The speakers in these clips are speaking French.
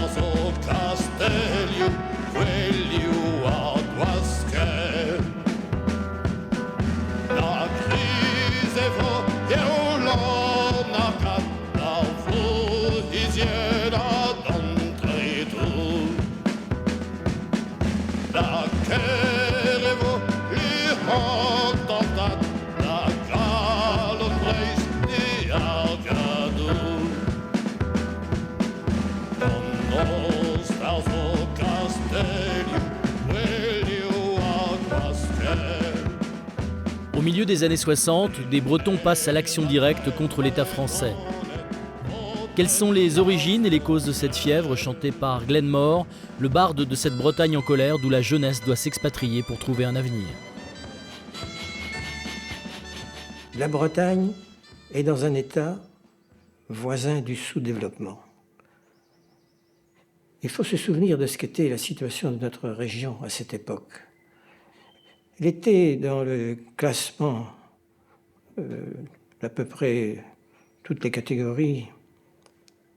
sul castello, quello a Guasche. La crise fu violona, la fugisiera d'entre tu. La che fu li hottat, la galon preis di Argadu. Donno sta sul castello, quello a Guasche. Au milieu des années 60, des Bretons passent à l'action directe contre l'État français. Quelles sont les origines et les causes de cette fièvre chantée par Glenn Moore, le barde de cette Bretagne en colère d'où la jeunesse doit s'expatrier pour trouver un avenir? La Bretagne est dans un état voisin du sous-développement. Il faut se souvenir de ce qu'était la situation de notre région à cette époque. Elle était dans le classement d'à peu près toutes les catégories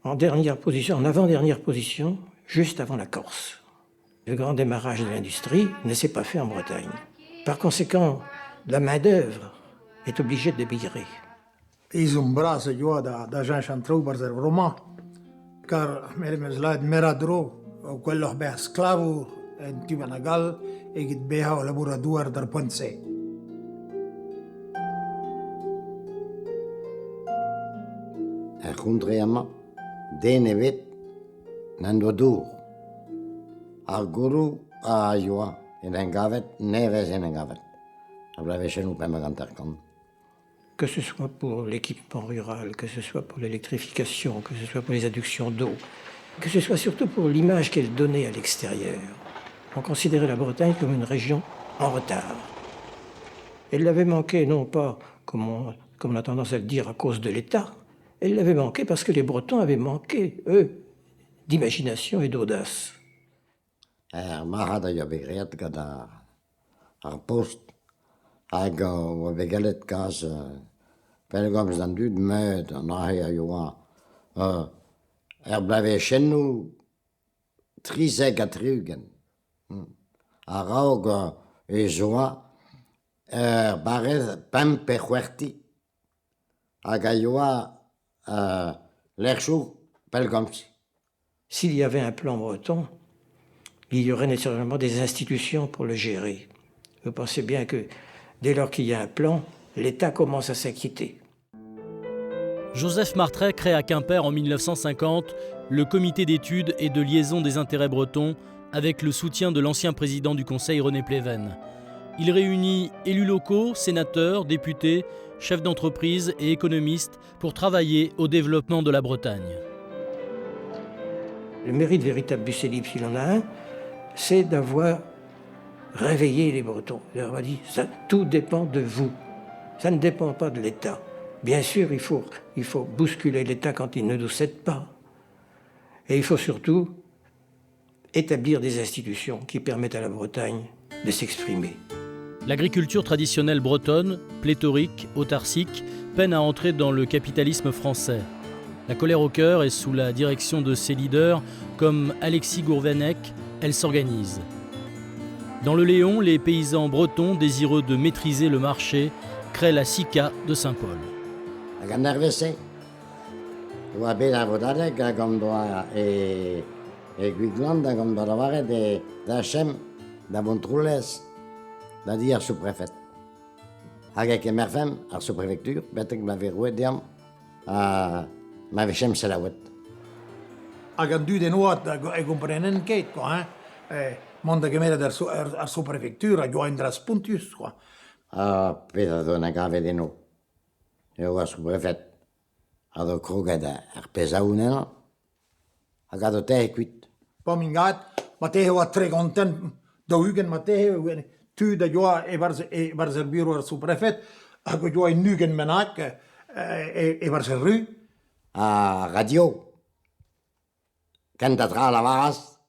en dernière position, en avant-dernière position, juste avant la Corse. Le grand démarrage de l'industrie ne s'est pas fait en Bretagne. Par conséquent, la main-d'œuvre est obligée d'émigrer. Is un bras jo da Jean Chantrou per Roma, car mes laat meradro, quello be esclavo en Tibanagal e git beha laboradour der Ponce. Juntriama denevet nandodur. Arguru a joa en engavet neves en engavet. Abrave chez nous pas magantarkan. Que ce soit pour l'équipement rural, que ce soit pour l'électrification, que ce soit pour les adductions d'eau, que ce soit surtout pour l'image qu'elle donnait à l'extérieur. On considérait la Bretagne comme une région en retard. Elle l'avait manqué non pas, comme on a tendance à le dire, à cause de l'État, elle l'avait manqué parce que les Bretons avaient manqué, eux, d'imagination et d'audace. Mahada jo begreat gada post Aga begalet gas pelgams dan dud med nahe joa. Blevet chez nous triseg a trugen. A raug e joa barez pempe huerti. Aga joa l'erchou pelgams. S'il y avait un plan breton, il y aurait naturellement des institutions pour le gérer. Vous pensez bien que dès lors qu'il y a un plan, l'État commence à s'inquiéter. Joseph Martret crée à Quimper en 1950 le comité d'études et de liaison des intérêts bretons avec le soutien de l'ancien président du Conseil René Pleven. Il réunit élus locaux, sénateurs, députés, chefs d'entreprise et économistes pour travailler au développement de la Bretagne. Le mérite véritable Bucélippe, s'il en a un, c'est d'avoir réveillé les Bretons. Il leur a dit, ça, tout dépend de vous. Ça ne dépend pas de l'État. Bien sûr, il faut bousculer l'État quand il ne nous cède pas. Et il faut surtout établir des institutions qui permettent à la Bretagne de s'exprimer. L'agriculture traditionnelle bretonne, pléthorique, autarcique, peine à entrer dans le capitalisme français. La colère au cœur et sous la direction de ses leaders, comme Alexis Gourvenec, elle s'organise. Dans le Léon, les paysans bretons, désireux de maîtriser le marché, créent la SICA de Saint-Paul. Da dire sous-préfet. Avec Merfem, à sous-préfecture, betek m'avait roué diam à Mavichem Selawet. Agandu de noat e comprenen ket quoi monda gemera der sous-préfecture a joindras puntus quoi. Peter dona gave de no. Eu a sous-préfet. A do krogada arpesaunena. Agado te quit. Pomingat, mathe wa tre content do hugen mathe tu da joa e varzer bureau sous-préfet a go joa nugen menak e varzer rue a radio. Cantatra la varas.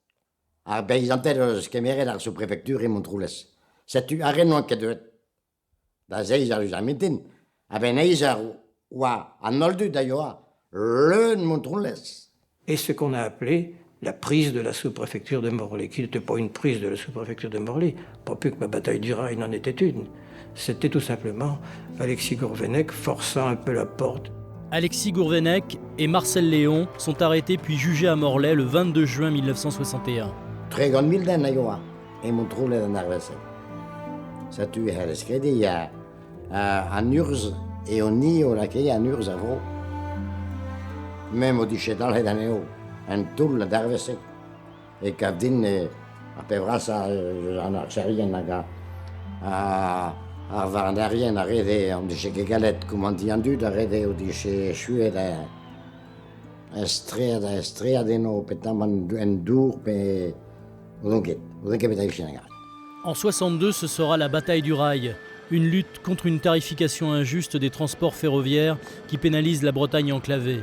A paysanter skemere dar sous-préfecture et Montroules. C'est tu arrêt que de da zeiza jamitin. A beneiza wa anoldu da joa le Montroules. Et ce qu'on a appelé la prise de la sous-préfecture de Morlaix, qui n'était pas une prise de la sous-préfecture de Morlaix, pas plus que la bataille du Rail n'en était une. C'était tout simplement Alexis Gourvenec forçant un peu la porte. Alexis Gourvenec et Marcel Léon sont arrêtés puis jugés à Morlaix le 22 juin 1961. 3 milden ajoa, ei mun trulle den arvesen. Så du har skrevet ja, en urs, et on y aura qu'il y a en urs à vous. Même au diché dans les années, un tour d'arvesen. Et qu'avdin, à Pevrasa, j'en ai rien à Varnarien, arrêté, on dit chez Galette, comment dit en dû, arrêté, on dit chez Chuet, Estrea de nos pétamans en dur, mais. En 62, ce sera la bataille du Rail, une lutte contre une tarification injuste des transports ferroviaires qui pénalise la Bretagne enclavée.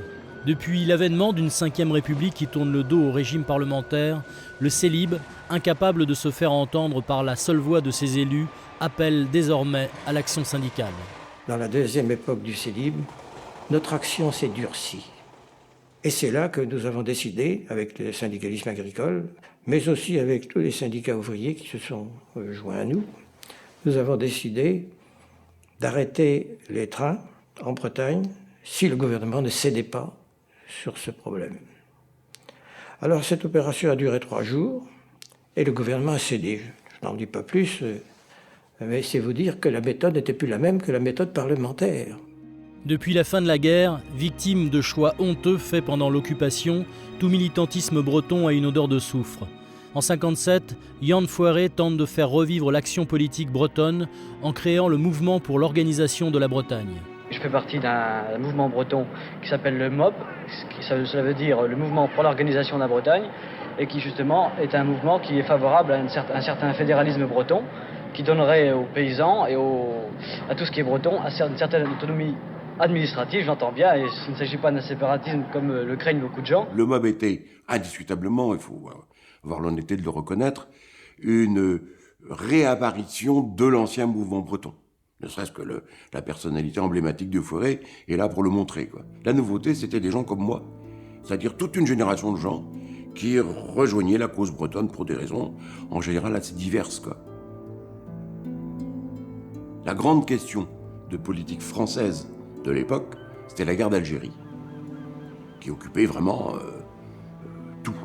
Depuis l'avènement d'une 5e République qui tourne le dos au régime parlementaire, le Célib, incapable de se faire entendre par la seule voix de ses élus, appelle désormais à l'action syndicale. Dans la deuxième époque du Célib, notre action s'est durcie. Et c'est là que nous avons décidé, avec le syndicalisme agricole, mais aussi avec tous les syndicats ouvriers qui se sont joints à nous, nous avons décidé d'arrêter les trains en Bretagne si le gouvernement ne cédait pas sur ce problème. Alors cette opération a duré 3 jours et le gouvernement a cédé. Je n'en dis pas plus, mais c'est vous dire que la méthode n'était plus la même que la méthode parlementaire. Depuis la fin de la guerre, victime de choix honteux faits pendant l'occupation, tout militantisme breton a une odeur de soufre. En 1957, Yann Foiré tente de faire revivre l'action politique bretonne en créant le mouvement pour l'organisation de la Bretagne. Je fais partie d'un mouvement breton qui s'appelle le MOB, cela veut dire le mouvement pour l'organisation de la Bretagne, et qui justement est un mouvement qui est favorable à un certain fédéralisme breton, qui donnerait aux paysans et à tout ce qui est breton une certaine autonomie administrative, j'entends bien, et il ne s'agit pas d'un séparatisme comme le craignent beaucoup de gens. Le MOB était indiscutablement, il faut avoir l'honnêteté de le reconnaître, une réapparition de l'ancien mouvement breton. Ne serait-ce que la personnalité emblématique de Foiré est là pour le montrer, quoi. La nouveauté, c'était des gens comme moi, c'est-à-dire toute une génération de gens qui rejoignaient la cause bretonne pour des raisons en général assez diverses, quoi. La grande question de politique française de l'époque, c'était la guerre d'Algérie, qui occupait vraiment tout,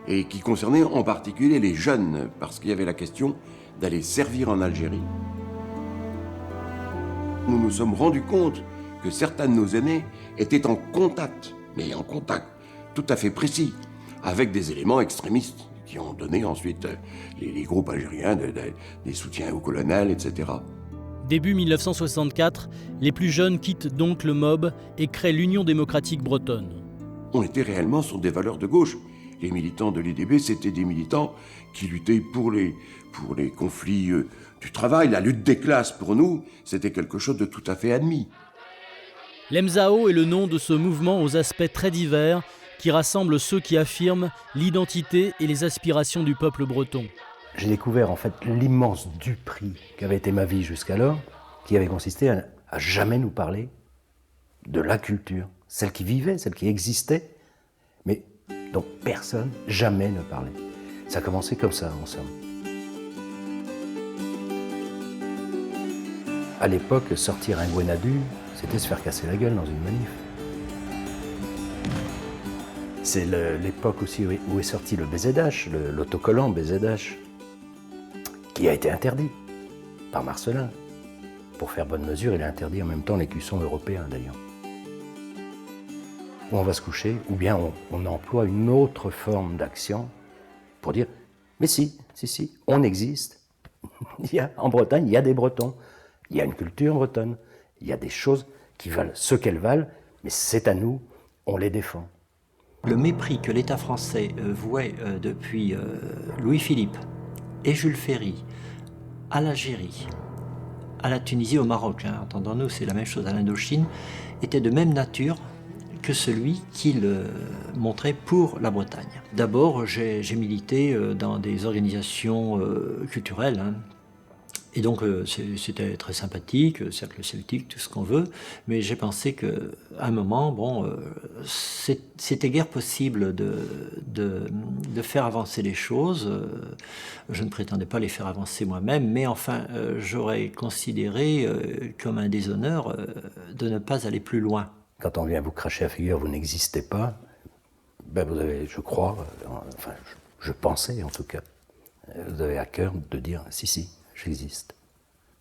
et qui concernait en particulier les jeunes, parce qu'il y avait la question d'aller servir en Algérie. Nous nous sommes rendus compte que certains de nos aînés étaient en contact, mais en contact tout à fait précis, avec des éléments extrémistes, qui ont donné ensuite les groupes algériens des soutiens au colonel, etc. Début 1964, les plus jeunes quittent donc le MOB et créent l'Union démocratique bretonne. On était réellement sur des valeurs de gauche. Les militants de l'IDB, c'était des militants qui luttaient pour les conflits du travail. La lutte des classes, pour nous, c'était quelque chose de tout à fait admis. L'Emzao est le nom de ce mouvement aux aspects très divers qui rassemble ceux qui affirment l'identité et les aspirations du peuple breton. J'ai découvert en fait l'immense duperie qu'avait été ma vie jusqu'alors, qui avait consisté à jamais nous parler de la culture, celle qui vivait, celle qui existait, mais dont personne jamais ne parlait. Ça a commencé comme ça, en somme. À l'époque, sortir un Gwenadu, c'était se faire casser la gueule dans une manif. C'est l'époque aussi où est sorti le BZH, l'autocollant BZH, qui a été interdit par Marcellin. Pour faire bonne mesure, il a interdit en même temps les cuissons européens d'ailleurs. Où on va se coucher, ou bien on emploie une autre forme d'action pour dire « mais si, on existe. En Bretagne, il y a des Bretons, il y a une culture bretonne, il y a des choses qui valent ce qu'elles valent, mais c'est à nous, on les défend. » Le mépris que l'État français vouait depuis Louis-Philippe et Jules Ferry à l'Algérie, à la Tunisie, au Maroc, entendons-nous, c'est la même chose, à l'Indochine, était de même nature que celui qu'il montrait pour la Bretagne. D'abord, j'ai milité dans des organisations culturelles, Et donc c'était très sympathique, cercle celtique, tout ce qu'on veut, mais j'ai pensé qu'à un moment, bon, c'était guère possible de faire avancer les choses. Je ne prétendais pas les faire avancer moi-même, mais enfin, j'aurais considéré comme un déshonneur de ne pas aller plus loin. Quand on vient vous cracher à figure, vous n'existez pas, ben vous avez, je crois, enfin je pensais en tout cas, vous avez à cœur de dire « si, j'existe,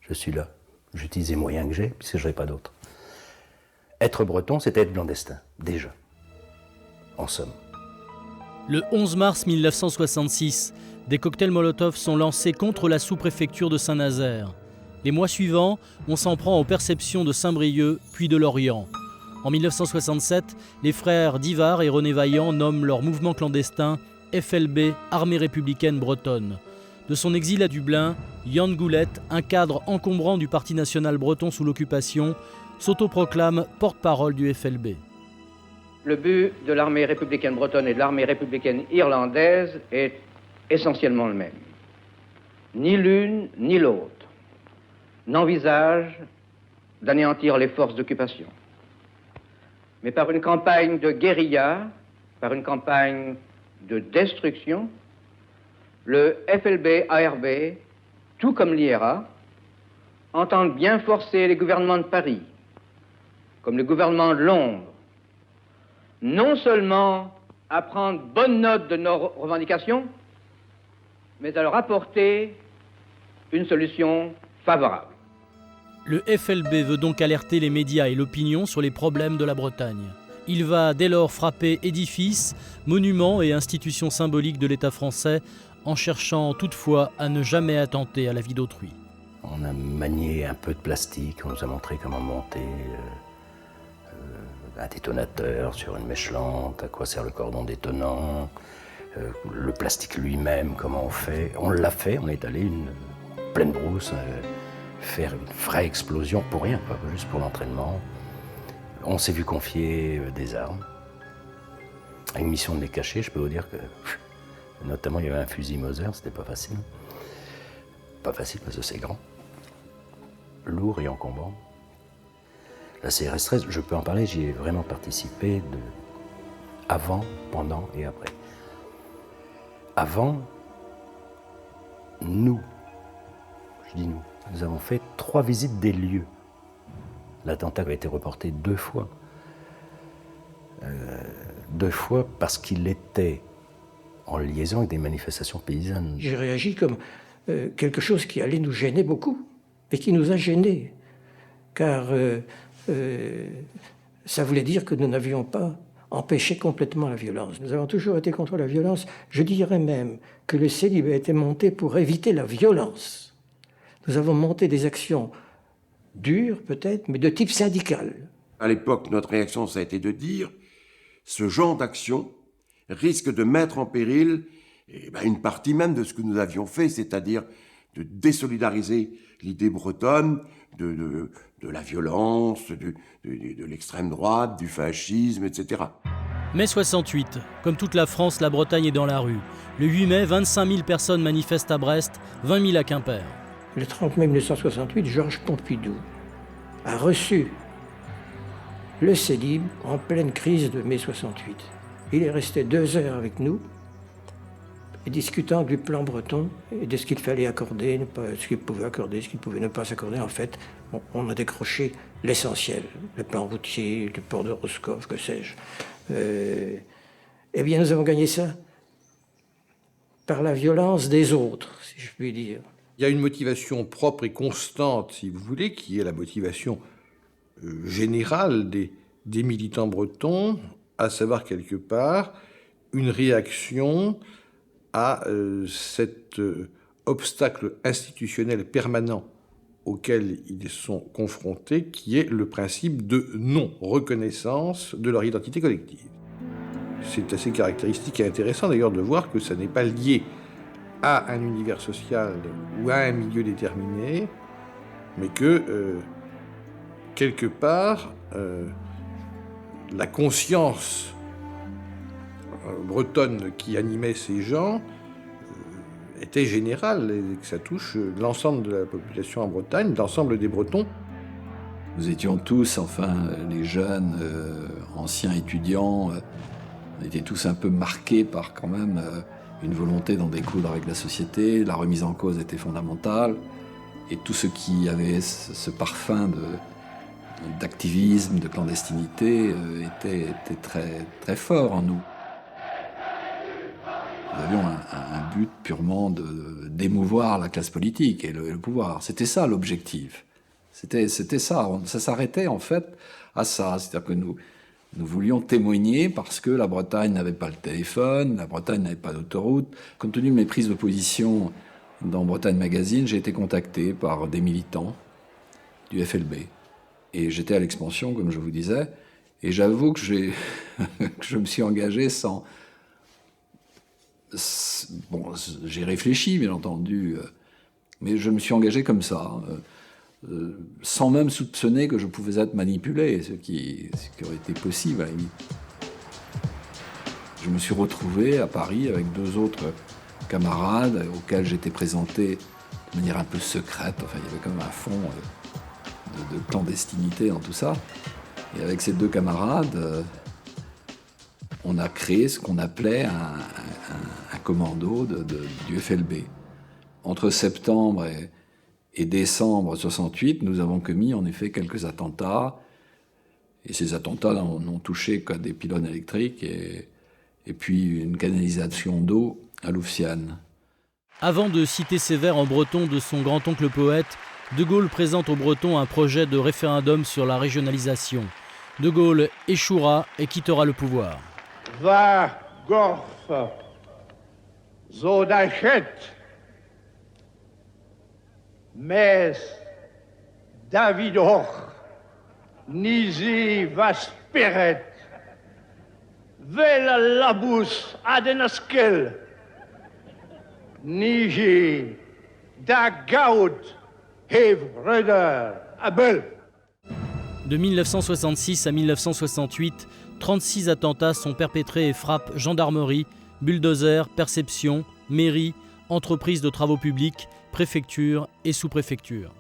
je suis là, j'utilise les moyens que j'ai, puisque je n'avais pas d'autres. » Être breton, c'était être clandestin, déjà, en somme. Le 11 mars 1966, des cocktails Molotov sont lancés contre la sous-préfecture de Saint-Nazaire. Les mois suivants, on s'en prend aux perceptions de Saint-Brieuc, puis de Lorient. En 1967, les frères Divard et René Vaillant nomment leur mouvement clandestin FLB, Armée républicaine bretonne. De son exil à Dublin, Yann Goulette, un cadre encombrant du Parti national breton sous l'occupation, s'autoproclame porte-parole du FLB. Le but de l'armée républicaine bretonne et de l'armée républicaine irlandaise est essentiellement le même. Ni l'une ni l'autre n'envisage d'anéantir les forces d'occupation. Mais par une campagne de guérilla, par une campagne de destruction, le FLB-ARB, tout comme l'IRA, entendent bien forcer les gouvernements de Paris, comme le gouvernement de Londres, non seulement à prendre bonne note de nos revendications, mais à leur apporter une solution favorable. Le FLB veut donc alerter les médias et l'opinion sur les problèmes de la Bretagne. Il va dès lors frapper édifices, monuments et institutions symboliques de l'État français, en cherchant toutefois à ne jamais attenter à la vie d'autrui. On a manié un peu de plastique, on nous a montré comment monter un détonateur sur une mèche lente, à quoi sert le cordon détonnant, le plastique lui-même, comment on fait. On l'a fait, on est allé une pleine brousse faire une vraie explosion pour rien, pas juste pour l'entraînement. On s'est vu confier des armes, à une mission de les cacher. Je peux vous dire que, notamment, il y avait un fusil Mauser, c'était pas facile. Pas facile parce que c'est grand, lourd et encombrant. La CRS 13, je peux en parler, j'y ai vraiment participé avant, pendant et après. Avant, nous avons fait 3 visites des lieux. L'attentat a été reporté 2 fois. 2 fois parce qu'il était en liaison avec des manifestations paysannes. J'ai réagi comme quelque chose qui allait nous gêner beaucoup, et qui nous a gênés. Car ça voulait dire que nous n'avions pas empêché complètement la violence. Nous avons toujours été contre la violence. Je dirais même que le CELIB a été monté pour éviter la violence. Nous avons monté des actions dures, peut-être, mais de type syndical. À l'époque, notre réaction, ça a été de dire ce genre d'action risque de mettre en péril une partie même de ce que nous avions fait, c'est-à-dire de désolidariser l'idée bretonne de la violence, de l'extrême droite, du fascisme, etc. Mai 68, comme toute la France, la Bretagne est dans la rue. Le 8 mai, 25 000 personnes manifestent à Brest, 20 000 à Quimper. Le 30 mai 1968, Georges Pompidou a reçu le CELIB en pleine crise de mai 68. Il est resté 2 heures avec nous, discutant du plan breton et de ce qu'il fallait accorder, ce qu'il pouvait accorder, ce qu'il pouvait ne pas s'accorder. En fait, on a décroché l'essentiel, le plan routier, le port de Roscoff, que sais-je. Eh bien, nous avons gagné ça par la violence des autres, si je puis dire. Il y a une motivation propre et constante, si vous voulez, qui est la motivation générale des militants bretons, à savoir quelque part une réaction à cet obstacle institutionnel permanent auquel ils sont confrontés, qui est le principe de non-reconnaissance de leur identité collective. C'est assez caractéristique et intéressant d'ailleurs de voir que ça n'est pas lié à un univers social ou à un milieu déterminé, mais que, quelque part, la conscience bretonne qui animait ces gens était général et que ça touche l'ensemble de la population en Bretagne, l'ensemble des Bretons. Nous étions tous, enfin, les jeunes, anciens étudiants, on était tous un peu marqués par quand même une volonté d'en découdre avec la société. La remise en cause était fondamentale. Et tout ce qui avait ce parfum d'activisme, de clandestinité, était très, très fort en nous. Nous avions un but purement d'émouvoir la classe politique et le pouvoir. C'était ça l'objectif. C'était ça. Ça s'arrêtait en fait à ça. C'est-à-dire que nous voulions témoigner parce que la Bretagne n'avait pas le téléphone, la Bretagne n'avait pas d'autoroute. Compte tenu de mes prises de position dans Bretagne Magazine, j'ai été contacté par des militants du FLB. Et j'étais à l'expansion, comme je vous disais. Et j'avoue que que je me suis engagé sans... Bon, j'ai réfléchi, bien entendu, mais je me suis engagé comme ça, sans même soupçonner que je pouvais être manipulé, ce qui aurait été possible à la limite. Je me suis retrouvé à Paris avec 2 autres camarades auxquels j'étais présenté de manière un peu secrète. Enfin, il y avait quand même un fond de clandestinité dans tout ça. Et avec ces 2 camarades, on a créé ce qu'on appelait un commando du FLB. Entre septembre et décembre 68, nous avons commis en effet quelques attentats. Et ces attentats n'ont touché qu'à des pylônes électriques et puis une canalisation d'eau à Louvciane. Avant de citer ces vers en breton de son grand-oncle poète, De Gaulle présente aux Bretons un projet de référendum sur la régionalisation. De Gaulle échouera et quittera le pouvoir. Va gorf, zo d'achet, mais David Hoch, nisi vasperet, vela labus adenaskel, niji da gaud hev reder abel. De 1966 à 1968, 36 attentats sont perpétrés et frappent gendarmerie, bulldozer, perception, mairie, entreprises de travaux publics, préfecture et sous-préfecture.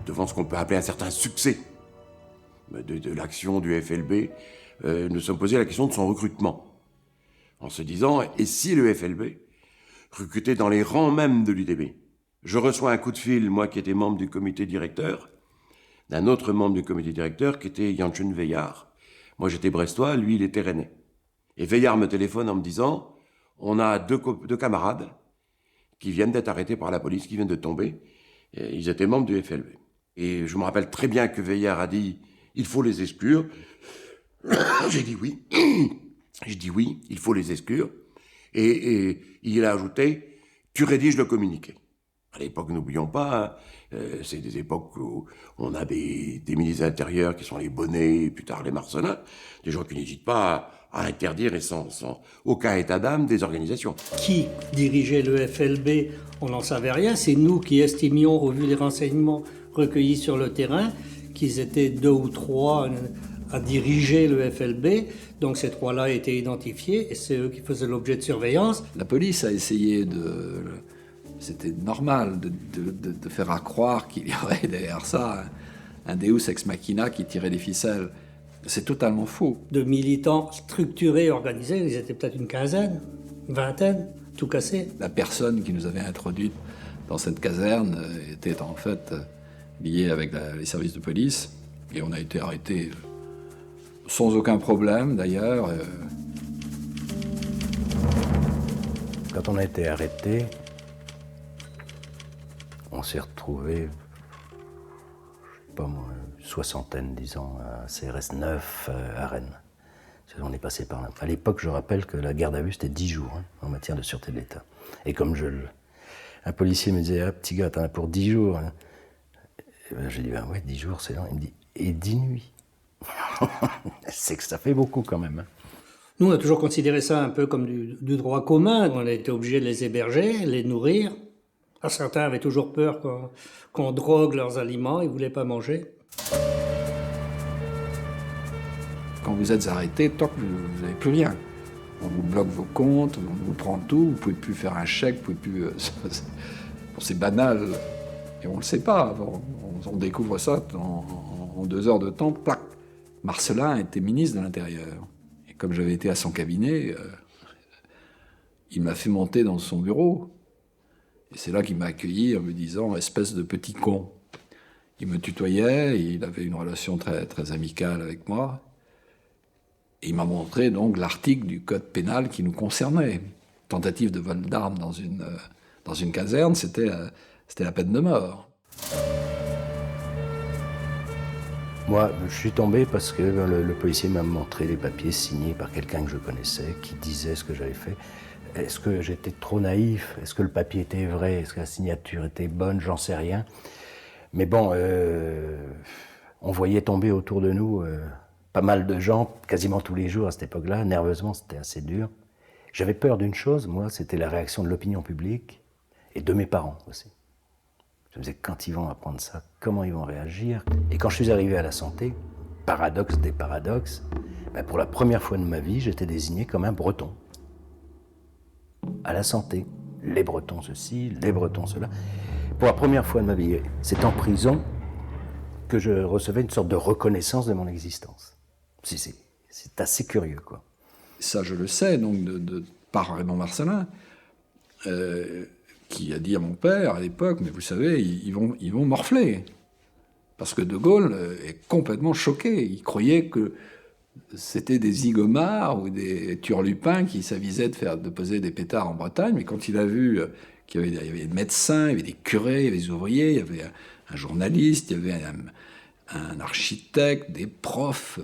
Devant ce qu'on peut appeler un certain succès de l'action du FLB, nous sommes posés la question de son recrutement. En se disant, et si le FLB recrutait dans les rangs même de l'UDB? Je reçois un coup de fil, moi qui étais membre du comité directeur, d'un autre membre du comité directeur qui était Janssen Veillard. Moi j'étais brestois, lui il était rennais. Et Veillard me téléphone en me disant, on a deux camarades qui viennent d'être arrêtés par la police, qui viennent de tomber. Et ils étaient membres du FLB. Et je me rappelle très bien que Veillard a dit, il faut les exclure. J'ai dit oui. J'ai dit oui, il faut les exclure. Et il a ajouté, tu rédiges le communiqué. À l'époque, n'oublions pas, c'est des époques où on a des ministres de l'Intérieur qui sont les Bonnet, plus tard les Marcelin, des gens qui n'hésitent pas à interdire et sans aucun état d'âme des organisations. Qui dirigeait le FLB, on n'en savait rien. C'est nous qui estimions, au vu des renseignements recueillis sur le terrain, qu'ils étaient 2 ou 3 à diriger le FLB. Donc ces 3-là étaient identifiés et c'est eux qui faisaient l'objet de surveillance. La police a essayé c'était normal de faire à croire qu'il y aurait derrière ça un Deus ex machina qui tirait les ficelles. C'est totalement faux. De militants structurés, organisés, ils étaient peut-être une quinzaine, une vingtaine, tout cassé. La personne qui nous avait introduite dans cette caserne était en fait liée avec les services de police et on a été arrêtés sans aucun problème d'ailleurs. Quand on a été arrêtés, on s'est retrouvés, je sais pas moi, une soixantaine, disons, à CRS 9 à Rennes. On est passé par là. À l'époque, je rappelle que la garde à vue, c'était 10 jours en matière de sûreté de l'État. Et comme un policier me disait, ah, petit gars, t'en as pour 10 jours. Et ben, j'ai dit, ben ouais, 10 jours, c'est long. Il me dit, et 10 nuits. C'est que ça fait beaucoup quand même. Nous, on a toujours considéré ça un peu comme du droit commun. On a été obligé de les héberger, les nourrir. Certains avaient toujours peur qu'on drogue leurs aliments, ils ne voulaient pas manger. Quand vous êtes arrêté, tant que vous n'avez plus rien. On vous bloque vos comptes, on vous prend tout, vous ne pouvez plus faire un chèque, vous pouvez plus... c'est banal, et on ne le sait pas. On découvre ça en 2 heures de temps, plac. Marcellin était ministre de l'Intérieur. Et comme j'avais été à son cabinet, il m'a fait monter dans son bureau. Et c'est là qu'il m'a accueilli en me disant « espèce de petit con ». Il me tutoyait, il avait une relation très, très amicale avec moi. Et il m'a montré donc l'article du code pénal qui nous concernait. Tentative de vol d'armes dans une caserne, c'était la peine de mort. Moi, je suis tombé parce que le policier m'a montré les papiers signés par quelqu'un que je connaissais, qui disait ce que j'avais fait. Est-ce que j'étais trop naïf? Est-ce que le papier était vrai? Est-ce que la signature était bonne? J'en sais rien. Mais bon, on voyait tomber autour de nous pas mal de gens, quasiment tous les jours à cette époque-là. Nerveusement, c'était assez dur. J'avais peur d'une chose, moi, c'était la réaction de l'opinion publique et de mes parents aussi. Je me disais, quand ils vont apprendre ça, comment ils vont réagir? Et quand je suis arrivé à la santé, paradoxe des paradoxes, ben pour la première fois de ma vie, j'étais désigné comme un Breton. À la santé. Les Bretons ceci, les Bretons cela. Pour la première fois de ma vie, c'est en prison que je recevais une sorte de reconnaissance de mon existence. C'est assez curieux, quoi. Ça, je le sais, donc, par Raymond Marcellin, qui a dit à mon père, à l'époque, mais vous savez, ils vont morfler. Parce que De Gaulle est complètement choqué. Il croyait que c'était des zigomards ou des turlupins qui s'avisaient de poser des pétards en Bretagne, mais quand il a vu qu'il y avait des médecins, il y avait des curés, il y avait des ouvriers, il y avait un journaliste, il y avait un architecte, des profs,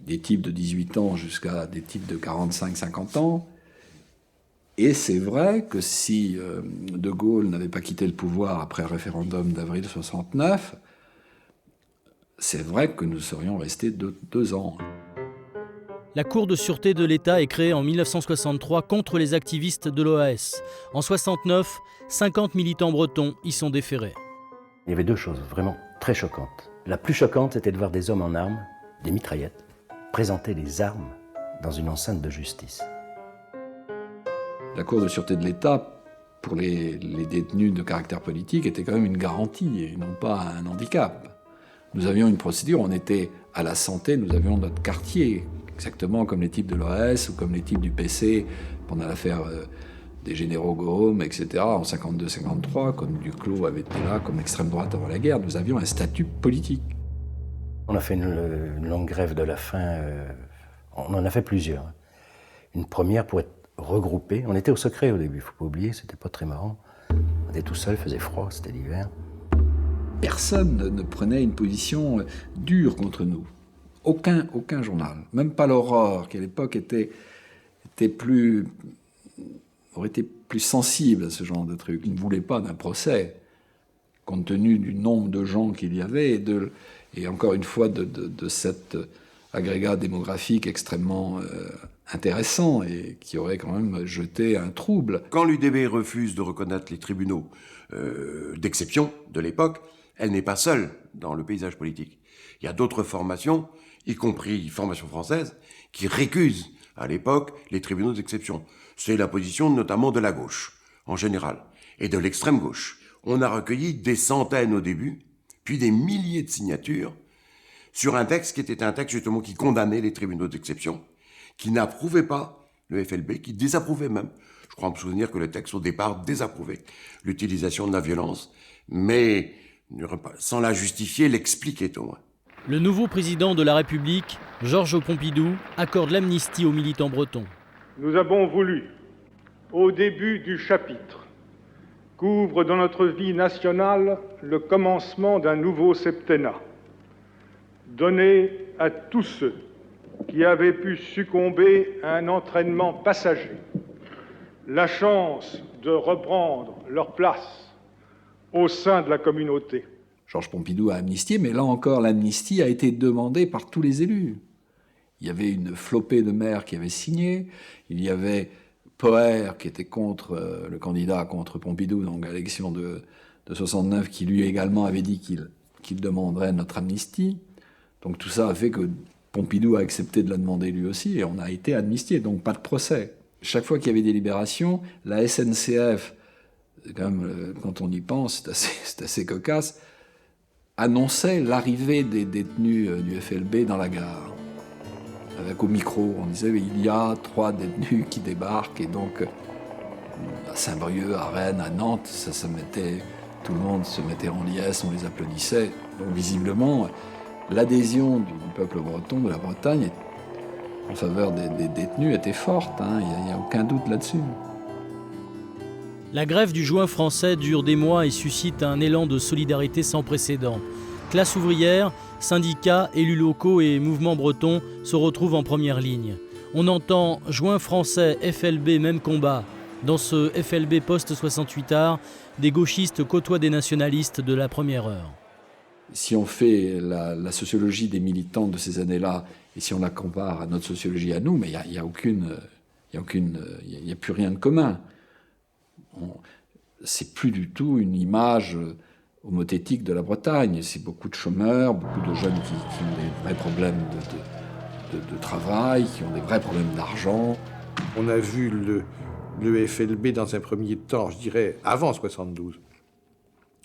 des types de 18 ans jusqu'à des types de 45-50 ans. Et c'est vrai que si De Gaulle n'avait pas quitté le pouvoir après le référendum d'avril 69, c'est vrai que nous serions restés 2 ans. La Cour de sûreté de l'État est créée en 1963 contre les activistes de l'OAS. En 1969, 50 militants bretons y sont déférés. Il y avait 2 choses vraiment très choquantes. La plus choquante, c'était de voir des hommes en armes, des mitraillettes, présenter les armes dans une enceinte de justice. La Cour de sûreté de l'État, pour les détenus de caractère politique, était quand même une garantie et non pas un handicap. Nous avions une procédure, on était à la santé, nous avions notre quartier, exactement comme les types de l'OAS ou comme les types du PC pendant l'affaire des généraux Gaume, etc., en 52-53, comme Duclos avait été là, comme l'extrême droite avant la guerre, nous avions un statut politique. On a fait une longue grève de la faim, on en a fait plusieurs. Une première pour être regroupés, on était au secret au début, il ne faut pas oublier, c'était pas très marrant. On était tout seul, il faisait froid, c'était l'hiver. Personne ne prenait une position dure contre nous. Aucun journal. Même pas l'Aurore, qui à l'époque aurait été plus sensible à ce genre de truc. Il ne voulait pas d'un procès, compte tenu du nombre de gens qu'il y avait et encore une fois de cet agrégat démographique extrêmement intéressant et qui aurait quand même jeté un trouble. Quand l'UDB refuse de reconnaître les tribunaux d'exception de l'époque, elle n'est pas seule dans le paysage politique. Il y a d'autres formations, y compris formation française, qui récusent à l'époque les tribunaux d'exception. C'est la position notamment de la gauche, en général, et de l'extrême gauche. On a recueilli des centaines au début, puis des milliers de signatures sur un texte qui était un texte justement qui condamnait les tribunaux d'exception, qui n'approuvait pas le FLB, qui désapprouvait même. Je crois me souvenir que le texte au départ désapprouvait l'utilisation de la violence, mais sans la justifier, l'expliquait au moins. Le nouveau président de la République, Georges Pompidou, accorde l'amnistie aux militants bretons. Nous avons voulu, au début du chapitre, qu'ouvre dans notre vie nationale le commencement d'un nouveau septennat, donner à tous ceux qui avaient pu succomber à un entraînement passager la chance de reprendre leur place au sein de la communauté. Georges Pompidou a amnistié, mais là encore, l'amnistie a été demandée par tous les élus. Il y avait une flopée de maires qui avaient signé, il y avait Poher qui était contre le candidat contre Pompidou, donc à l'élection de 69, qui lui également avait dit qu'il demanderait notre amnistie. Donc tout ça a fait que Pompidou a accepté de la demander lui aussi et on a été amnistié, donc pas de procès. Chaque fois qu'il y avait des libérations, la SNCF, quand même, quand on y pense, c'est assez cocasse, annonçait l'arrivée des détenus du FLB dans la gare. Avec au micro, on disait il y a 3 détenus qui débarquent et donc à Saint-Brieuc, à Rennes, à Nantes, tout le monde se mettait en liesse, on les applaudissait. Donc visiblement, l'adhésion du peuple breton, de la Bretagne, en faveur des détenus était forte, hein, il n'y a aucun doute là-dessus. La grève du juin français dure des mois et suscite un élan de solidarité sans précédent. Classe ouvrière, syndicats, élus locaux et mouvements bretons se retrouvent en première ligne. On entend « Juin français, FLB, même combat ». Dans ce FLB post-68 art, des gauchistes côtoient des nationalistes de la première heure. Si on fait la sociologie des militants de ces années-là, et si on la compare à notre sociologie à nous, mais il n'y a plus rien de commun. C'est plus du tout une image homothétique de la Bretagne. C'est beaucoup de chômeurs, beaucoup de jeunes qui ont des vrais problèmes de travail, qui ont des vrais problèmes d'argent. On a vu le FLB dans un premier temps, je dirais avant 72,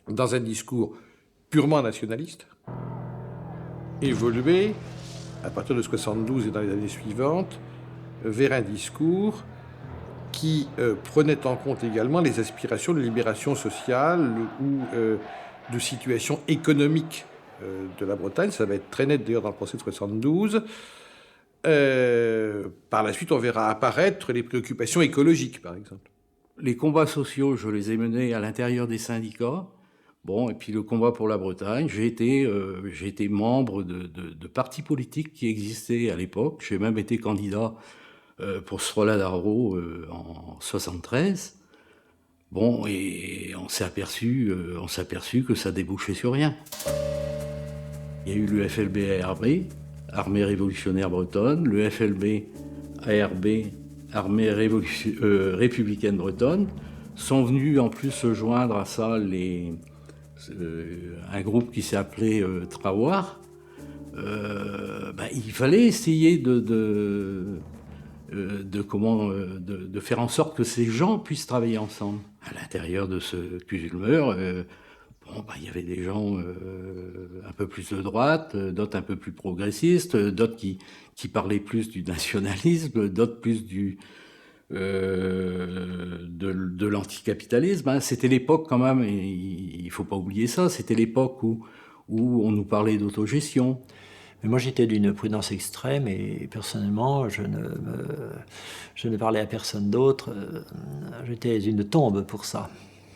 dans un discours purement nationaliste, évoluer à partir de 72 et dans les années suivantes vers un discours qui prenait en compte également les aspirations de libération sociale ou de situation économique de la Bretagne. Ça va être très net d'ailleurs dans le procès de 72. Par la suite, on verra apparaître les préoccupations écologiques, par exemple. Les combats sociaux, je les ai menés à l'intérieur des syndicats. Bon, et puis le combat pour la Bretagne, j'ai été membre de partis politiques qui existaient à l'époque. J'ai même été candidat pour Srola Darro en 73. Bon, et on s'est aperçu que ça débouchait sur rien. Il y a eu le FLB ARB, Armée révolutionnaire bretonne, le FLB ARB, Armée républicaine bretonne. Sont venus en plus se joindre à ça un groupe qui s'est appelé Trawar. Il fallait essayer de faire en sorte que ces gens puissent travailler ensemble. À l'intérieur de ce Cusulmeur, il y avait des gens un peu plus de droite, d'autres un peu plus progressistes, d'autres qui parlaient plus du nationalisme, d'autres plus de l'anticapitalisme. C'était l'époque quand même, et il faut pas oublier ça, c'était l'époque où on nous parlait d'autogestion. Mais moi j'étais d'une prudence extrême et personnellement je ne parlais à personne d'autre. J'étais une tombe pour ça.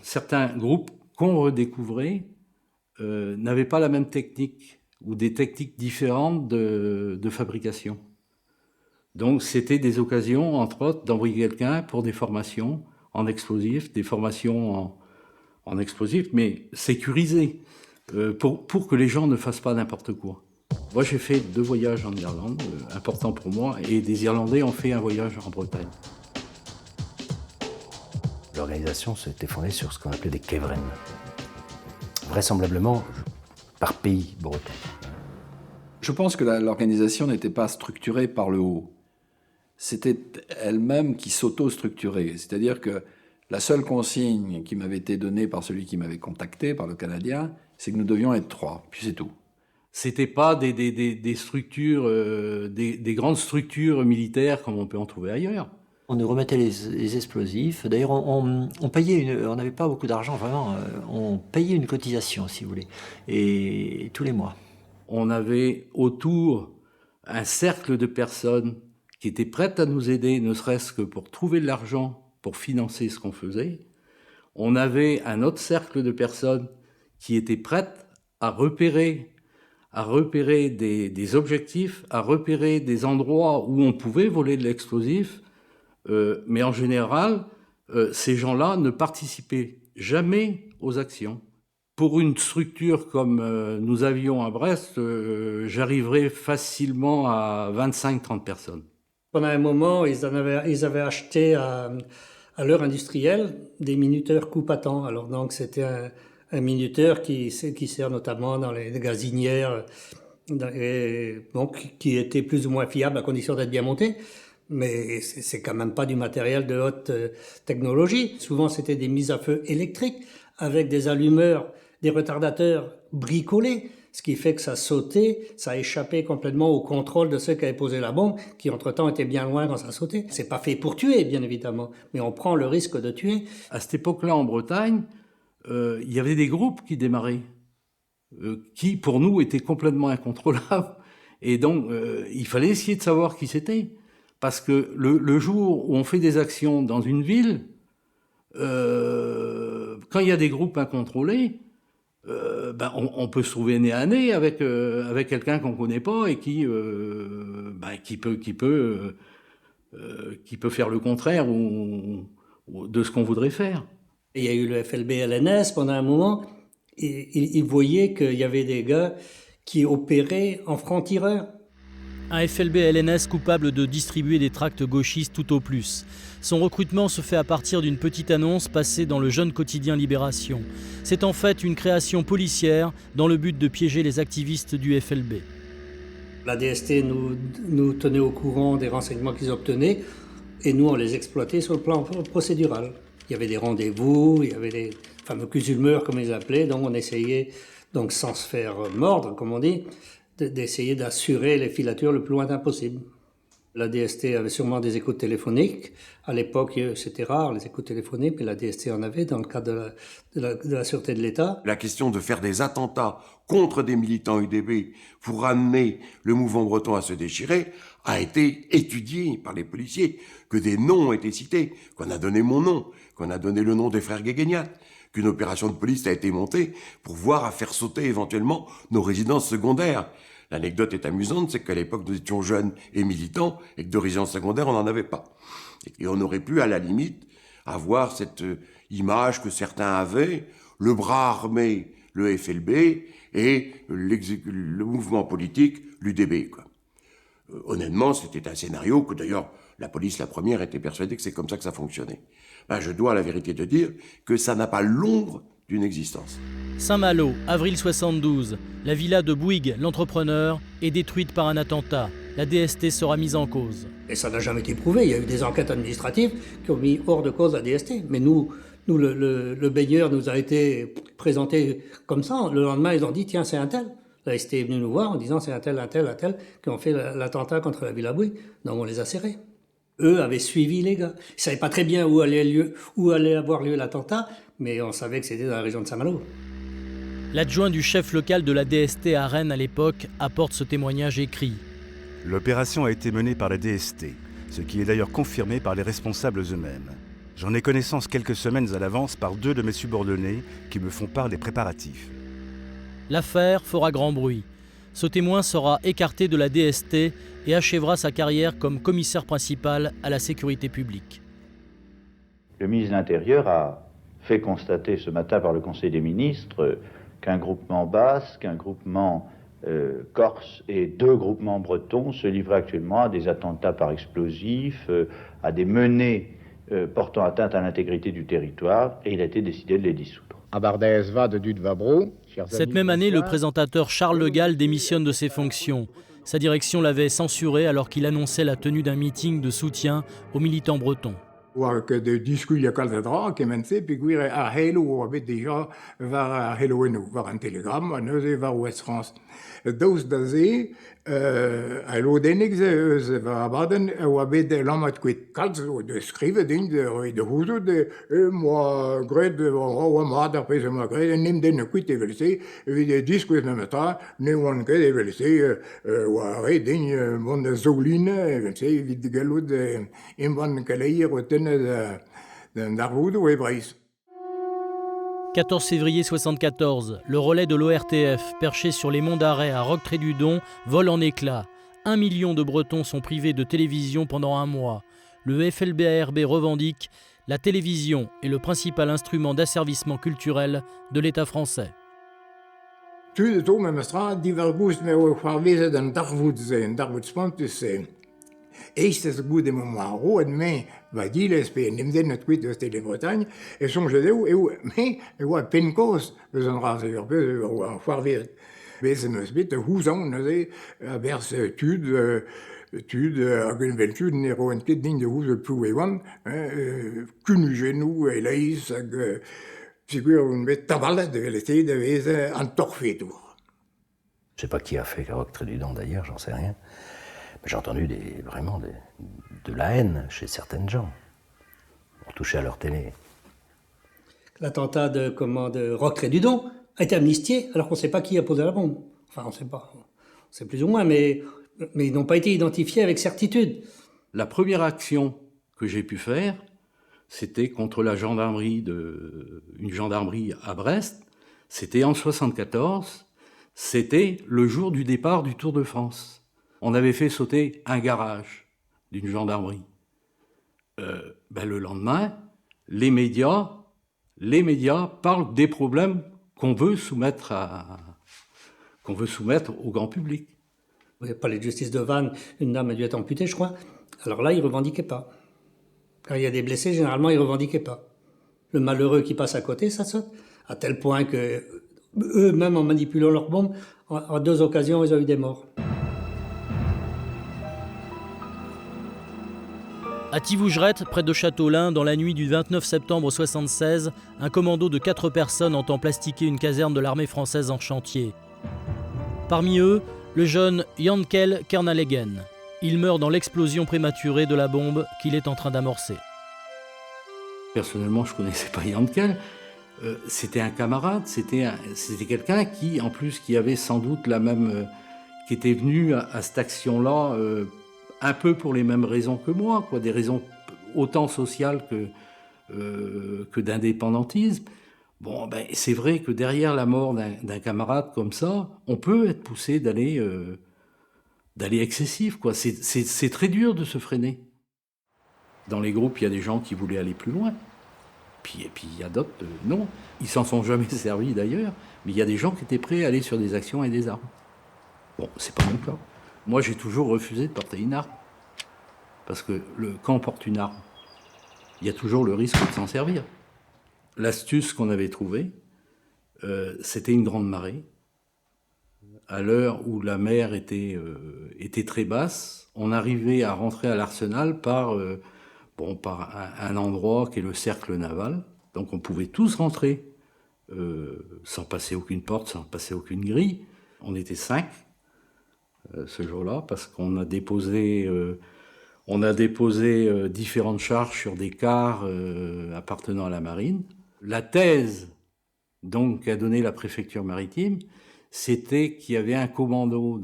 Certains groupes qu'on redécouvrait n'avaient pas la même technique ou des techniques différentes de fabrication. Donc c'était des occasions, entre autres, d'envoyer quelqu'un pour des formations en explosifs, des formations en explosifs, mais sécurisées, pour que les gens ne fassent pas n'importe quoi. Moi j'ai fait 2 voyages en Irlande, importants pour moi, et des Irlandais ont fait un voyage en Bretagne. L'organisation s'était fondée sur ce qu'on appelait des kevren, vraisemblablement par pays breton. Je pense que l'organisation n'était pas structurée par le haut. C'était elle-même qui s'auto-structurait. C'est-à-dire que la seule consigne qui m'avait été donnée par celui qui m'avait contacté, par le Canadien, c'est que nous devions être 3, puis c'est tout. C'était pas des structures, des grandes structures militaires comme on peut en trouver ailleurs. On nous remettait les explosifs. D'ailleurs, on payait on n'avait pas beaucoup d'argent, vraiment. On payait une cotisation, si vous voulez, et tous les mois. On avait autour un cercle de personnes qui étaient prêtes à nous aider, ne serait-ce que pour trouver de l'argent pour financer ce qu'on faisait. On avait un autre cercle de personnes qui étaient prêtes à repérer des objectifs, à repérer des endroits où on pouvait voler de l'explosif. Mais en général, ces gens-là ne participaient jamais aux actions. Pour une structure comme nous avions à Brest, j'arriverais facilement à 25-30 personnes. Pendant un moment, ils avaient acheté à l'heure industrielle des minuteurs coupe-à-temps. Alors donc c'était un minuteur qui sert notamment dans les gazinières et donc qui était plus ou moins fiable à condition d'être bien monté. Mais c'est quand même pas du matériel de haute technologie. Souvent, c'était des mises à feu électriques avec des allumeurs, des retardateurs bricolés, ce qui fait que ça sautait, ça échappait complètement au contrôle de ceux qui avaient posé la bombe, qui entre-temps étaient bien loin quand ça sautait. C'est pas fait pour tuer, bien évidemment, mais on prend le risque de tuer. À cette époque-là, en Bretagne, il y avait des groupes qui démarraient, qui, pour nous, étaient complètement incontrôlables. Et donc, il fallait essayer de savoir qui c'était. Parce que le jour où on fait des actions dans une ville, quand il y a des groupes incontrôlés, on peut se trouver nez à nez avec quelqu'un qu'on ne connaît pas et qui peut faire le contraire ou de ce qu'on voudrait faire. Il y a eu le FLB-LNS pendant un moment, et ils voyaient qu'il y avait des gars qui opéraient en franc-tireur. Un FLB-LNS coupable de distribuer des tracts gauchistes tout au plus. Son recrutement se fait à partir d'une petite annonce passée dans le jeune quotidien Libération. C'est en fait une création policière dans le but de piéger les activistes du FLB. La DST nous tenait au courant des renseignements qu'ils obtenaient et nous, on les exploitait sur le plan procédural. Il y avait des rendez-vous, il y avait les fameux cusulmeurs, comme ils appelaient, donc on essayait, donc sans se faire mordre, comme on dit, d'essayer d'assurer les filatures le plus lointain possible. La DST avait sûrement des écoutes téléphoniques. À l'époque, c'était rare, les écoutes téléphoniques, mais la DST en avait dans le cadre de la sûreté de l'État. La question de faire des attentats contre des militants UDB pour amener le mouvement breton à se déchirer a été étudiée par les policiers, que des noms ont été cités, qu'on a donné mon nom, qu'on a donné le nom des frères Guéguéniat, qu'une opération de police a été montée pour voir à faire sauter éventuellement nos résidences secondaires. L'anecdote est amusante, c'est qu'à l'époque, nous étions jeunes et militants, et que de résidence secondaire, on n'en avait pas. Et on aurait pu, à la limite, avoir cette image que certains avaient, le bras armé, le FLB, et le mouvement politique, l'UDB, quoi. Honnêtement, c'était un scénario que, d'ailleurs, la police, la première, était persuadée que c'est comme ça que ça fonctionnait. Je dois à la vérité de dire que ça n'a pas l'ombre d'une existence. Saint-Malo, avril 72. La villa de Bouygues, l'entrepreneur, est détruite par un attentat. La DST sera mise en cause. Et ça n'a jamais été prouvé. Il y a eu des enquêtes administratives qui ont mis hors de cause la DST. Mais nous le baigneur nous a été présenté comme ça. Le lendemain, ils ont dit, tiens, c'est un tel. La ST est venue nous voir en disant, c'est un tel qui ont fait l'attentat contre la villa Bouygues. Donc on les a serrés. Eux avaient suivi les gars. Ils ne savaient pas très bien où allait avoir lieu l'attentat, mais on savait que c'était dans la région de Saint-Malo. L'adjoint du chef local de la DST à Rennes à l'époque apporte ce témoignage écrit. L'opération a été menée par la DST, ce qui est d'ailleurs confirmé par les responsables eux-mêmes. J'en ai connaissance quelques semaines à l'avance par 2 de mes subordonnés qui me font part des préparatifs. L'affaire fera grand bruit. Ce témoin sera écarté de la DST et achèvera sa carrière comme commissaire principal à la sécurité publique. Le ministre de l'Intérieur a fait constater ce matin par le Conseil des ministres qu'un groupement basque, un groupement corse et 2 groupements bretons se livraient actuellement à des attentats par explosifs, à des menées portant atteinte à l'intégrité du territoire, et il a été décidé de les dissoudre. Cette même année, le présentateur Charles Le Gall démissionne de ses fonctions. Sa direction l'avait censuré alors qu'il annonçait la tenue d'un meeting de soutien aux militants bretons. De discuter cathédrale que mensen puis à Hello avait déjà vers Hello et nous vers un télégramme nous vers Ouest France. Dus daze Hello denix vers Baden ou avait de l'homme qui calze de scrive de huzo de moi grade ou moi d'après ce moi grade nim de quitte versé de discuter même temps ne on que de versé ou arrêt d'une bonne zoline versé vite galo de imban kalaïr 14 février 74, le relais de l'ORTF, perché sur les monts d'Arrée à Roquetré-du-Don, vole en éclats. 1 million de Bretons sont privés de télévision pendant un mois. Le FLB-ARB revendique la télévision est le principal instrument d'asservissement culturel de l'État français. Toen het ook met mijn straat, die wel goed met waar wezen dan dagvoet zijn, dagvoetspant dus zijn. Eerst is het goed in mijn rood mee, wat die les spelen, neem dit net kwijt uit de Bretagne, en soms je deel, mais, ik was pinkoos, we zijn raar, waar wezen. wezen ons weet, hoe zouden ze vers tuud, een wel tuud, nero en dit ding de hoe ze ploegen van, kunnen genoeg, helaas, figuur een beetje tavalle de vérité de wezen en toch fait tout. Je ne sais pas qui a fait Roch Trédudon d'ailleurs, j'en sais rien. Mais j'ai entendu vraiment de la haine chez certaines gens. On touchait à leur télé. L'attentat de Roch Trédudon a été amnistié alors qu'on ne sait pas qui a posé la bombe. Enfin, on ne sait pas. On sait plus ou moins, mais ils n'ont pas été identifiés avec certitude. La première action que j'ai pu faire, c'était contre la gendarmerie une gendarmerie à Brest. C'était en 1974. C'était le jour du départ du Tour de France. On avait fait sauter un garage d'une gendarmerie. Le lendemain, les médias parlent des problèmes qu'on veut soumettre au grand public. Vous avez parlé de justice de Vannes, une dame a dû être amputée, je crois. Alors là, ils ne revendiquaient pas. Quand il y a des blessés, généralement, ils ne revendiquaient pas. Le malheureux qui passe à côté, ça saute. À tel point que eux-mêmes, en manipulant leurs bombes, en 2 occasions, ils ont eu des morts. À Tivougerette, près de Châteaulin, dans la nuit du 29 septembre 1976, un commando de 4 personnes entend plastiquer une caserne de l'armée française en chantier. Parmi eux, le jeune Jankel Kernalegen. Il meurt dans l'explosion prématurée de la bombe qu'il est en train d'amorcer. Personnellement, je ne connaissais pas Jankel. C'était un camarade, c'était quelqu'un qui, en plus, qui avait sans doute la même... qui était venu à cette action-là un peu pour les mêmes raisons que moi, quoi, des raisons autant sociales que d'indépendantisme. Bon, c'est vrai que derrière la mort d'un camarade comme ça, on peut être poussé d'aller excessif, quoi. C'est très dur de se freiner. Dans les groupes, il y a des gens qui voulaient aller plus loin. Et puis il y a d'autres, non. Ils s'en sont jamais servis d'ailleurs, mais il y a des gens qui étaient prêts à aller sur des actions et des armes. Bon, c'est pas mon cas. Moi, j'ai toujours refusé de porter une arme. Parce que quand on porte une arme, il y a toujours le risque de s'en servir. L'astuce qu'on avait trouvée, c'était une grande marée. À l'heure où la mer était très basse, on arrivait à rentrer à l'arsenal par un endroit qui est le cercle naval. Donc on pouvait tous rentrer sans passer aucune porte, sans passer aucune grille. On était 5 ce jour-là parce qu'on a déposé différentes charges sur des cars appartenant à la marine. La thèse donc qu'a donnée la préfecture maritime, c'était qu'il y avait un commando,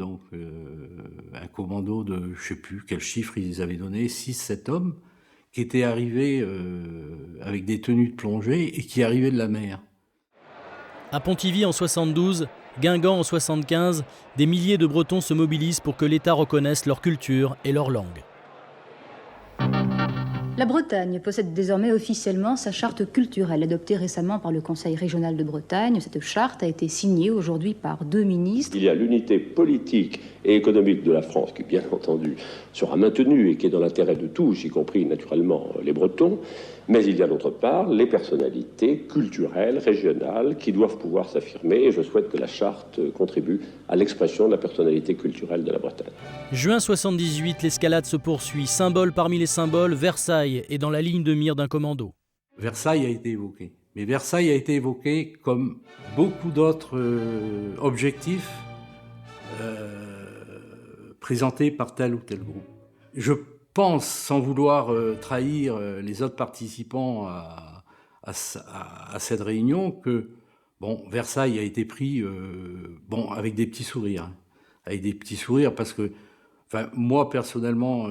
un commando de, je ne sais plus quel chiffre ils avaient donné, 6-7 hommes, qui étaient arrivés avec des tenues de plongée et qui arrivaient de la mer. À Pontivy en 72, Guingamp en 75, des milliers de Bretons se mobilisent pour que l'État reconnaisse leur culture et leur langue. La Bretagne possède désormais officiellement sa charte culturelle, adoptée récemment par le Conseil régional de Bretagne. Cette charte a été signée aujourd'hui par 2 ministres. Il y a l'unité politique et économique de la France qui, bien entendu, sera maintenue et qui est dans l'intérêt de tous, y compris naturellement les Bretons. Mais il y a d'autre part les personnalités culturelles, régionales, qui doivent pouvoir s'affirmer. Et je souhaite que la charte contribue à l'expression de la personnalité culturelle de la Bretagne. Juin 78, l'escalade se poursuit. Symbole parmi les symboles, Versailles est dans la ligne de mire d'un commando. Versailles a été évoqué. Mais Versailles a été évoqué comme beaucoup d'autres objectifs présentés par tel ou tel groupe. Je pense, sans vouloir trahir les autres participants à cette réunion, que Versailles a été pris avec des petits sourires. Avec des petits sourires parce que moi, personnellement,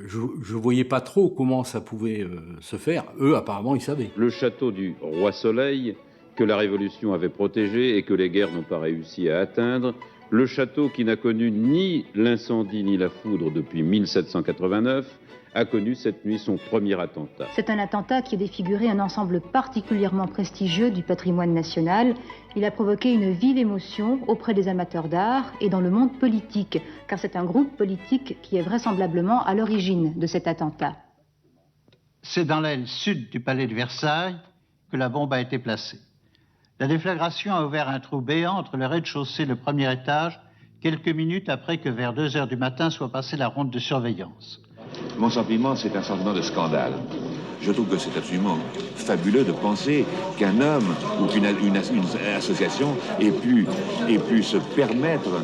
je ne voyais pas trop comment ça pouvait se faire. Eux, apparemment, ils savaient. Le château du Roi Soleil, que la Révolution avait protégé et que les guerres n'ont pas réussi à atteindre. Le château qui n'a connu ni l'incendie ni la foudre depuis 1789 a connu cette nuit son premier attentat. C'est un attentat qui a défiguré un ensemble particulièrement prestigieux du patrimoine national. Il a provoqué une vive émotion auprès des amateurs d'art et dans le monde politique, car c'est un groupe politique qui est vraisemblablement à l'origine de cet attentat. C'est dans l'aile sud du palais de Versailles que la bombe a été placée. La déflagration a ouvert un trou béant entre le rez-de-chaussée et le premier étage, quelques minutes après que vers 2 heures du matin soit passée la ronde de surveillance. Mon sentiment, c'est un sentiment de scandale. Je trouve que c'est absolument fabuleux de penser qu'un homme ou qu'une association ait pu se permettre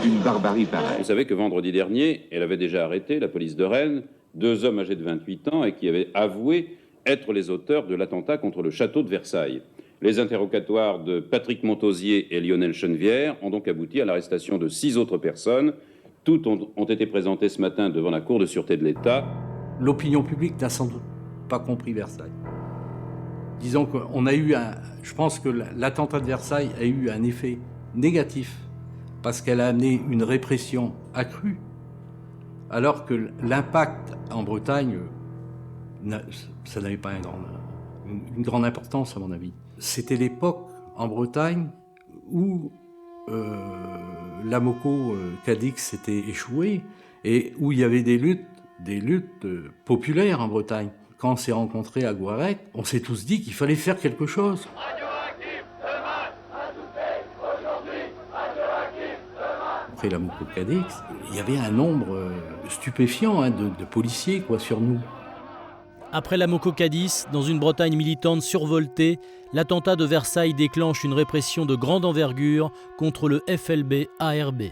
une barbarie pareille. Vous savez que vendredi dernier, elle avait déjà arrêté, la police de Rennes, 2 hommes âgés de 28 ans et qui avaient avoué être les auteurs de l'attentat contre le château de Versailles. Les interrogatoires de Patrick Montausier et Lionel Chenevière ont donc abouti à l'arrestation de 6 autres personnes. Toutes ont été présentées ce matin devant la Cour de sûreté de l'État. L'opinion publique n'a sans doute pas compris Versailles. Disons qu'on a eu je pense que l'attentat de Versailles a eu un effet négatif parce qu'elle a amené une répression accrue, alors que l'impact en Bretagne, ça n'avait pas une grande importance à mon avis. C'était l'époque en Bretagne où l'Amoco Cadix s'était échoué et où il y avait des luttes populaires en Bretagne. Quand on s'est rencontrés à Guaret, on s'est tous dit qu'il fallait faire quelque chose. Après l'Amoco Cadix, il y avait un nombre stupéfiant de policiers sur nous. Après l'Amoco Cadiz, dans une Bretagne militante survoltée, l'attentat de Versailles déclenche une répression de grande envergure contre le FLB-ARB.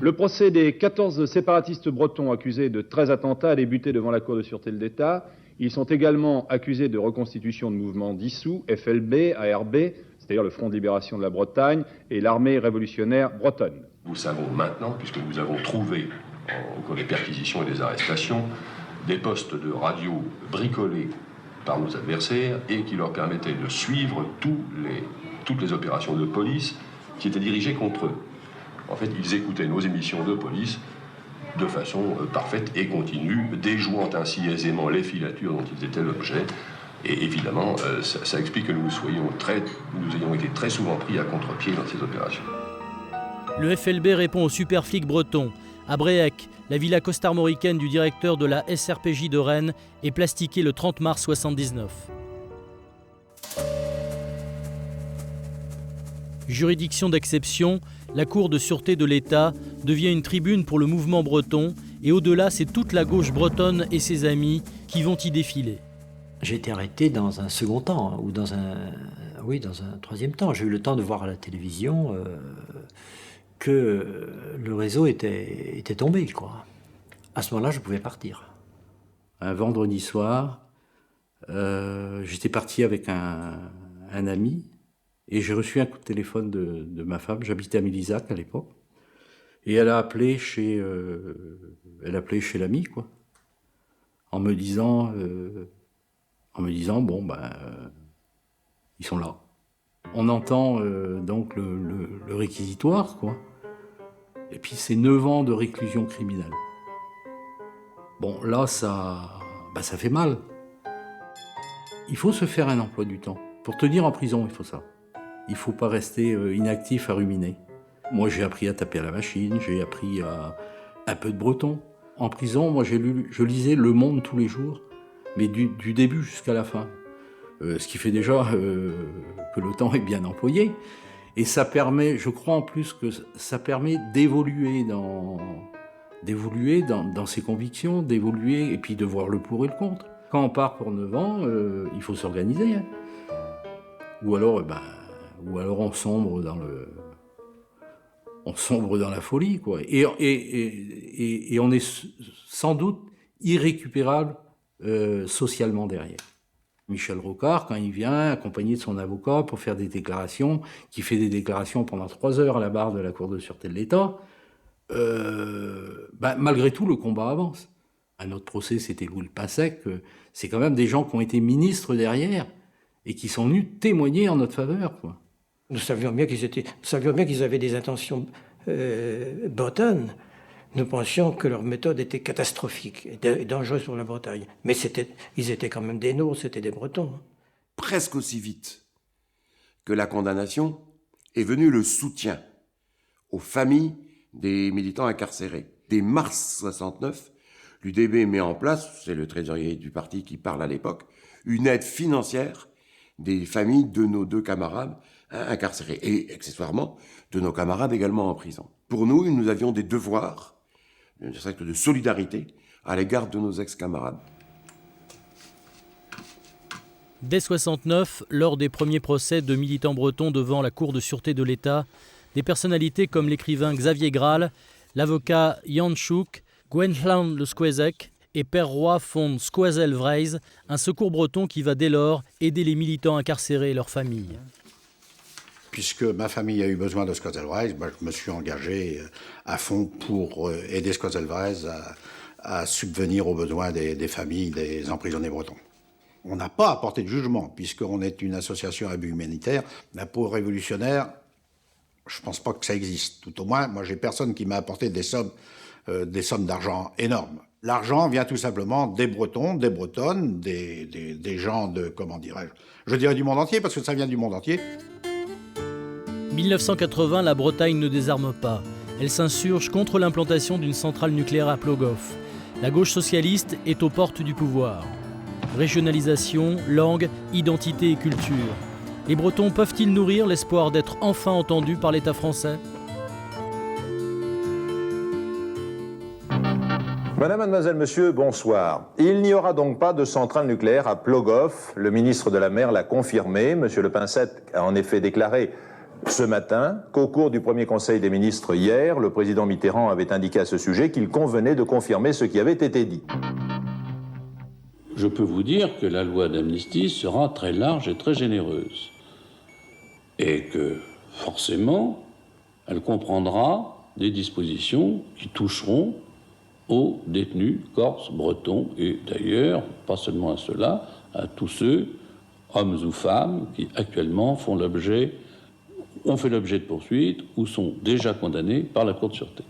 Le procès des 14 séparatistes bretons accusés de 13 attentats a débuté devant la Cour de sûreté de l'État. Ils sont également accusés de reconstitution de mouvements dissous, FLB, ARB, c'est-à-dire le Front de Libération de la Bretagne et l'Armée révolutionnaire bretonne. Nous savons maintenant, puisque nous avons trouvé, au cours des perquisitions et des arrestations, des postes de radio bricolés par nos adversaires et qui leur permettaient de suivre toutes les opérations de police qui étaient dirigées contre eux. En fait, ils écoutaient nos émissions de police de façon parfaite et continue, déjouant ainsi aisément les filatures dont ils étaient l'objet. Et évidemment, ça explique que nous ayons été très souvent pris à contre-pied dans ces opérations. Le FLB répond aux superflics bretons. À Bréhec, la villa costarmoricaine du directeur de la SRPJ de Rennes est plastiquée le 30 mars 1979. Juridiction d'exception, la Cour de sûreté de l'État devient une tribune pour le mouvement breton et au-delà, c'est toute la gauche bretonne et ses amis qui vont y défiler. J'ai été arrêté dans un second temps, ou dans un troisième temps. J'ai eu le temps de voir à la télévision que le réseau était tombé, quoi. À ce moment-là, je pouvais partir. Un vendredi soir, j'étais parti avec un ami et j'ai reçu un coup de téléphone de ma femme. J'habitais à Milizac à l'époque. Et elle a appelé chez l'ami, quoi, en me disant bon, ils sont là. On entend donc le réquisitoire, quoi. Et puis c'est 9 ans de réclusion criminelle. Bon, là, ça fait mal. Il faut se faire un emploi du temps. Pour tenir en prison, il faut ça. Il ne faut pas rester inactif à ruminer. Moi, j'ai appris à taper à la machine, j'ai appris un peu de breton. En prison, moi, je lisais Le Monde tous les jours, mais du début jusqu'à la fin. Ce qui fait déjà que le temps est bien employé. Et ça permet, je crois en plus que ça permet d'évoluer dans ses convictions, d'évoluer et puis de voir le pour et le contre. Quand on part pour 9 ans, il faut s'organiser. Hein. Ou alors on sombre dans la folie, quoi. Et on est sans doute irrécupérable socialement derrière. Michel Rocard, quand il vient accompagné de son avocat pour faire des déclarations, qui fait des déclarations pendant 3 heures à la barre de la Cour de sûreté de l'État, malgré tout, le combat avance. Un autre procès, c'était Louis Le Passec. C'est quand même des gens qui ont été ministres derrière et qui sont venus témoigner en notre faveur, quoi. Nous savions bien qu'ils avaient des intentions bretonnes. Nous pensions que leur méthode était catastrophique et dangereuse pour la Bretagne. Mais ils étaient quand même des nôtres, c'était des Bretons. Presque aussi vite que la condamnation est venu le soutien aux familles des militants incarcérés. Dès mars 69, l'UDB met en place, c'est le trésorier du parti qui parle à l'époque, une aide financière des familles de nos 2 camarades incarcérés, et accessoirement de nos camarades également en prison. Pour nous, nous avions des devoirs, une sorte de solidarité à l'égard de nos ex-camarades. Dès 69, lors des premiers procès de militants bretons devant la Cour de sûreté de l'État, des personnalités comme l'écrivain Xavier Graal, l'avocat Jan Schouk, Gwentland Le Squezek et Père Roy von Squezel-Vrijs, un secours breton qui va dès lors aider les militants incarcérés et leurs familles. Puisque ma famille a eu besoin de Squezel-Vrijs, je me suis engagé à fond pour aider Squezel-Vrijs à subvenir aux besoins des familles des emprisonnés bretons. On n'a pas apporté de jugement, puisqu'on est une association à but humanitaire. L'impôt révolutionnaire, je ne pense pas que ça existe. Tout au moins, moi, j'ai personne qui m'a apporté des sommes d'argent énormes. L'argent vient tout simplement des Bretons, des Bretonnes, des gens de, comment dirais-je, je dirais du monde entier, parce que ça vient du monde entier. 1980, la Bretagne ne désarme pas. Elle s'insurge contre l'implantation d'une centrale nucléaire à Plogoff. La gauche socialiste est aux portes du pouvoir. Régionalisation, langue, identité et culture. Les Bretons peuvent-ils nourrir l'espoir d'être enfin entendus par l'État français ? Madame, mademoiselle, monsieur, bonsoir. Il n'y aura donc pas de centrale nucléaire à Plogoff. Le ministre de la Mer l'a confirmé. Monsieur Le Pincette a en effet déclaré ce matin qu'au cours du premier conseil des ministres hier, le président Mitterrand avait indiqué à ce sujet qu'il convenait de confirmer ce qui avait été dit. Je peux vous dire que la loi d'amnistie sera très large et très généreuse. Et que, forcément, elle comprendra des dispositions qui toucheront aux détenus corses, bretons, et d'ailleurs, pas seulement à ceux-là, à tous ceux, hommes ou femmes, qui actuellement ont fait l'objet de poursuites ou sont déjà condamnés par la Cour de sûreté.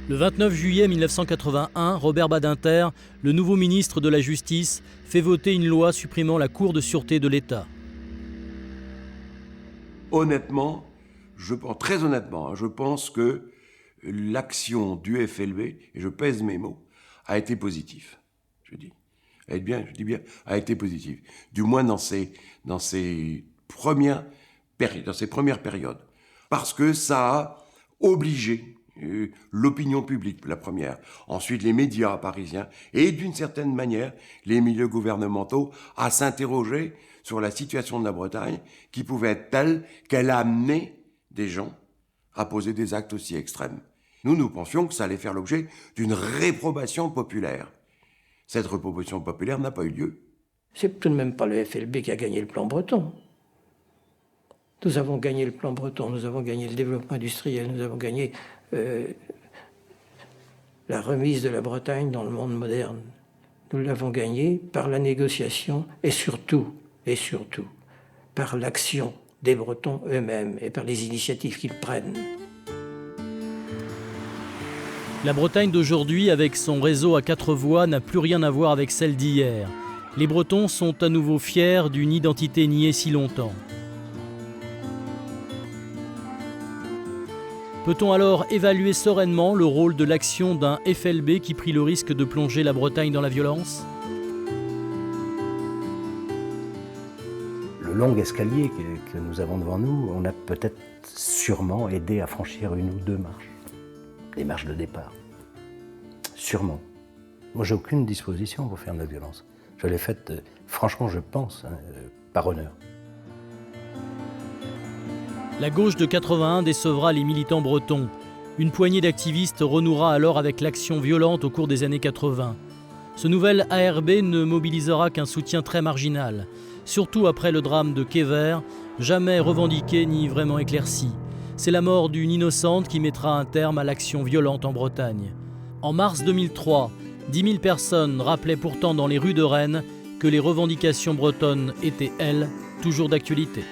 Le 29 juillet 1981, Robert Badinter, le nouveau ministre de la Justice, fait voter une loi supprimant la Cour de sûreté de l'État. Honnêtement, très honnêtement, je pense que l'action du FLB, et je pèse mes mots, a été positive. Je dis bien, a été positive. Du moins dans ses premières périodes. Parce que ça a obligé l'opinion publique, la première, ensuite les médias parisiens, et d'une certaine manière, les milieux gouvernementaux, à s'interroger sur la situation de la Bretagne, qui pouvait être telle qu'elle a amené des gens à poser des actes aussi extrêmes. Nous pensions que ça allait faire l'objet d'une réprobation populaire. Cette réprobation populaire n'a pas eu lieu. C'est tout de même pas le FLB qui a gagné le plan breton. Nous avons gagné le plan breton, nous avons gagné le développement industriel, nous avons gagné la remise de la Bretagne dans le monde moderne. Nous l'avons gagné par la négociation et surtout, par l'action des Bretons eux-mêmes et par les initiatives qu'ils prennent. La Bretagne d'aujourd'hui, avec son réseau à 4 voies, n'a plus rien à voir avec celle d'hier. Les Bretons sont à nouveau fiers d'une identité niée si longtemps. Peut-on alors évaluer sereinement le rôle de l'action d'un FLB qui prit le risque de plonger la Bretagne dans la violence ? Le long escalier que nous avons devant nous, on a peut-être sûrement aidé à franchir 1 ou 2 marches. Des marches de départ. Sûrement. Moi, j'ai aucune disposition pour faire de la violence. Je l'ai faite, franchement, je pense, par honneur. La gauche de 81 décevra les militants bretons. Une poignée d'activistes renouera alors avec l'action violente au cours des années 80. Ce nouvel ARB ne mobilisera qu'un soutien très marginal, surtout après le drame de Kéver, jamais revendiqué ni vraiment éclairci. C'est la mort d'une innocente qui mettra un terme à l'action violente en Bretagne. En mars 2003, 10 000 personnes rappelaient pourtant dans les rues de Rennes que les revendications bretonnes étaient, elles, toujours d'actualité.